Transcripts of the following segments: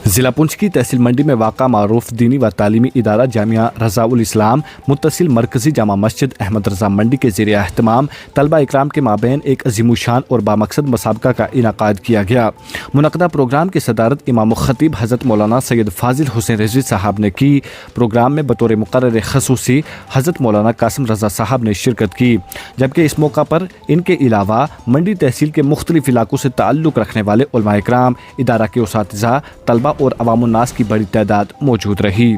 ज़िला पुंछ की तहसील मंडी में वाक़ा मारूफ दीनी व तालीमी इदारा जामिया रज़ाउल इस्लाम मुत्तसिल मरकज़ी जामा मस्जिद अहमद रज़ा मंडी के ज़रिए अहतमाम तलबा इकराम के माबैन एक अज़ीमुशान और बामकसद मुसाबका का इनाक़ाद किया गया। मुनक़दा प्रोग्राम की सदारत इमाम ख़तीब हज़रत मौलाना सैयद फ़ाज़िल हुसैन रिज़वी साहब ने की। प्रोग्राम में बतौर मुक़र्रर ख़ुसूसी हज़रत मौलाना कासिम रज़ा साहब ने शिरकत की, जबकि इस मौका पर इनके अलावा मंडी तहसील के मुख्तलिफ इलाकों से ताल्लुक़ रखने वाले उलमा इकराम, इदारा के उसातिज़ा, तलबा और अवामुन्नास की बड़ी तादाद मौजूद रही।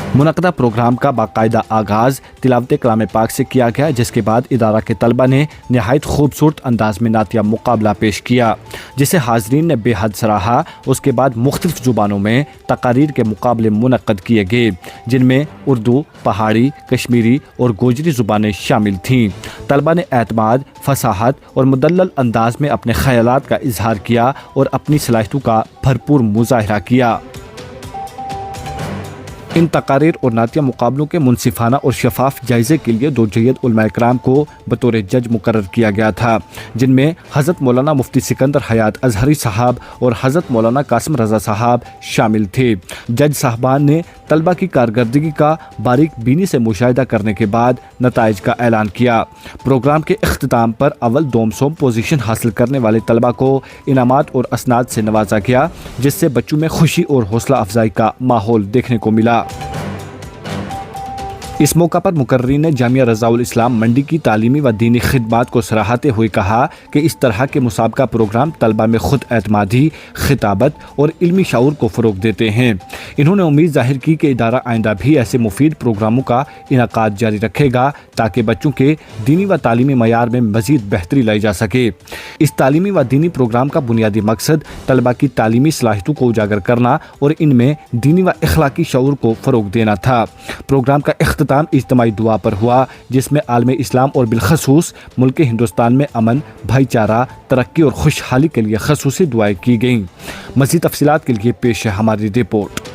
मुनक़दा प्रोग्राम का बाकायदा आगाज़ तिलावत कलाम पाक से किया गया, जिसके बाद इदारा के तलबा ने नहायत खूबसूरत अंदाज में नातिया मुकाबला पेश किया, जिसे हाज़रीन ने बेहद सराहा। उसके बाद मुख्तलिफ ज़ुबानों में तकारीर के मुकाबले मुनक़्क़द किए गए, जिनमें उर्दू, पहाड़ी, कश्मीरी और गोजरी ज़ुबानें शामिल थीं। तलबा ने एतमाद, फसाहत और मुदल्लल अंदाज में अपने ख़यालात का इजहार किया और अपनी सलाहियतों का भरपूर मुज़ाहिरा किया। इन तकारीर और नातिया मुकाबलों के मुनसिफाना और शफाफ जायज़े के लिए 2 जय्यद उलमा इकराम को बतौर जज मुकर्रर किया गया था, जिनमें हज़रत मौलाना मुफ्ती सिकंदर हयात अजहरी साहब और हज़रत मौलाना कासिम रज़ा साहब शामिल थे। जज साहबान ने तलबा की कारकर्दगी का बारीक बीनी से मुशाहिदा करने के बाद नताइज का ऐलान किया। प्रोग्राम के इख्तिताम पर अव्वल दोम पोजीशन हासिल करने वाले तलबा को इनामात और असनाद से नवाजा गया, जिससे बच्चों में खुशी और हौसला अफजाई का माहौल देखने को मिला। इस मौका पर मुकर्रीन ने जामिया रज़ाउल इस्लाम मंडी की तालीमी व दीनी खिदमात को सराहते हुए कहा कि इस तरह के मुसाबका प्रोग्राम तलबा में खुद एतमादी, खिताबत और इल्मी शऊर को फ़रोग़ देते हैं। इन्होंने उम्मीद ज़ाहिर की कि इदारा आइंदा भी ऐसे मुफीद प्रोग्रामों का इनाक़ाद जारी रखेगा, ताकि बच्चों के दीनी व तालीमी मयार में मज़ीद बेहतरी लाई जा सके। इस तालीमी व दीनी प्रोग्राम का बुनियादी मकसद तलबा की तालीमी सलाहियतों को उजागर करना और इनमें दीनी व अखलाकी शऊर को फ़रोग़ देना था। प्रोग्राम का इज्तिमाई दुआ पर हुआ, जिसमें आलम इस्लाम और बिलखसूस मुल्क हिंदुस्तान में अमन, भाईचारा, तरक्की और खुशहाली के लिए खसूसी दुआएं की गईं। मज़ीद तफसीलात के लिए पेश है हमारी रिपोर्ट।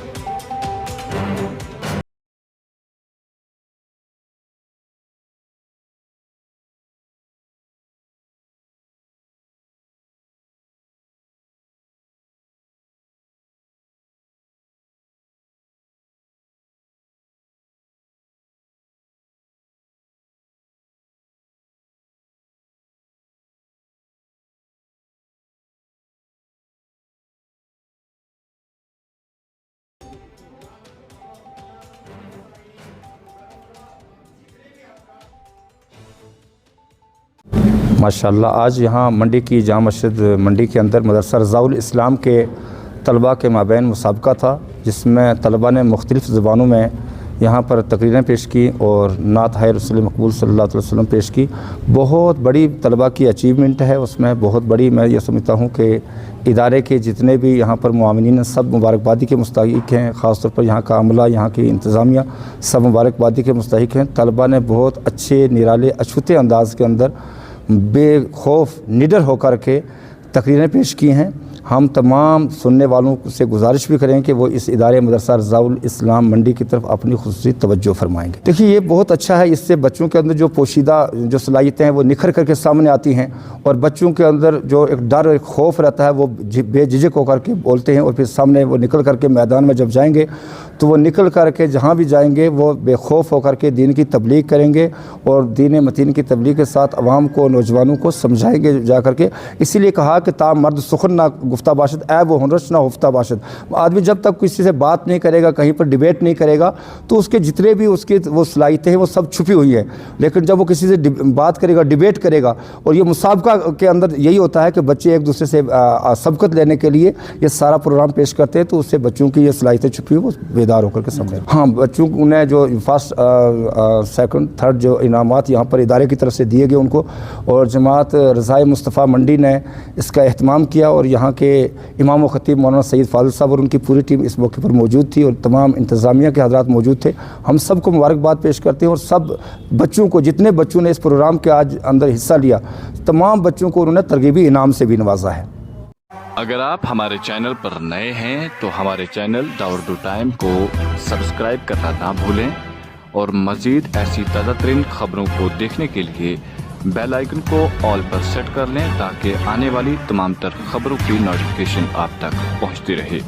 माशाअल्लाह आज यहाँ मंडी की जामा मस्जिद मंडी के अंदर मदरसा रज़ाउल इस्लाम के तलबा के माबैन मुसाबका था, जिसमें तलबा ने मुख्तलिफ़ ज़ुबानों में यहाँ पर तकरीरें पेश की और नात है रसूल मकबूल सल्लल्लाहु अलैहि वसल्लम पेश की। बहुत बड़ी तलबा की अचीवमेंट है उसमें, बहुत बड़ी। मैं ये समझता हूँ कि इदारे के जितने भी यहाँ पर मुआमिनीन सब मुबारकबादी के मुस्तहिक़ हैं, ख़ास तौर पर यहाँ का अमला, यहाँ की इंतज़ामिया सब मुबारकबादी के मुस्तहिक़ हैं। तलबा ने बहुत अच्छे निराले अछूते अंदाज़ के अंदर बेखौफ निडर होकर के तकरीरें पेश की हैं। हम तमाम सुनने वालों से गुजारिश भी करें कि वो इस इदारे मदरसा रज़ाउल इस्लाम मंडी की तरफ अपनी खुसूसी तवज्जो फरमाएंगे। देखिए ये बहुत अच्छा है, इससे बच्चों के अंदर जो पोशीदा जो सलाहियतें हैं वो निखर करके सामने आती हैं, और बच्चों के अंदर जो एक डर एक खौफ रहता है वो बेझिझक होकर के बोलते हैं, और फिर सामने वो निकल करके मैदान में जब जाएंगे तो वो निकल करके जहाँ भी जाएंगे वो बेखौफ होकर के दीन की तबलीग करेंगे, और दीन मतीन की तबलीग के साथ अवाम को, नौजवानों को समझाएंगे जा करके। इसीलिए कहा कि ता मर्द सुखन ना गुफ्ता बाशद ऐब व हुनरश ना हुफ्ता बाशद। आदमी जब तक किसी से बात नहीं करेगा, कहीं पर डिबेट नहीं करेगा, तो उसके जितने भी उसके वो सलाहियतें हैं वो सब छुपी हुई है। लेकिन जब वो किसी से बात करेगा, डिबेट करेगा, और ये मुसाबका के अंदर यही होता है कि बच्चे एक दूसरे से सबकत लेने के लिए ये सारा प्रोग्राम पेश करते हैं, तो उससे बच्चों की ये सलाहियतें छुपी हुई वो बेदार होकर के सामने। हाँ, बच्चों ने जो फर्स्ट सेकंड थर्ड जो इनामात यहाँ पर इदारे की तरफ से दिए गए उनको, और जमात रज़ाए मुस्तफ़ा मंडी ने इसका एहतमाम किया, और यहाँ के इमाम व ख़तीब मौलाना सैयद फ़ाज़िल साहब और उनकी पूरी टीम इस मौके पर मौजूद थी, और तमाम इंतज़ामिया के हज़रात मौजूद थे। हम सबको मुबारकबाद पेश करते हैं, और सब बच्चों को, जितने बच्चों ने इस प्रोग्राम के आज अंदर हिस्सा लिया, तमाम बच्चों को उन्होंने तरगीबी इनाम से भी नवाजा है। अगर आप हमारे चैनल पर नए हैं तो हमारे चैनल दाउर्दू टाइम को सब्सक्राइब करना ना भूलें, और मज़ीद ऐसी ताज़ा तरीन खबरों को देखने के लिए بیل آئیکن کو آل پر سیٹ کر لیں تاکہ آنے والی تمام تر خبروں کی نوٹیفیکیشن آپ تک پہنچتی رہے۔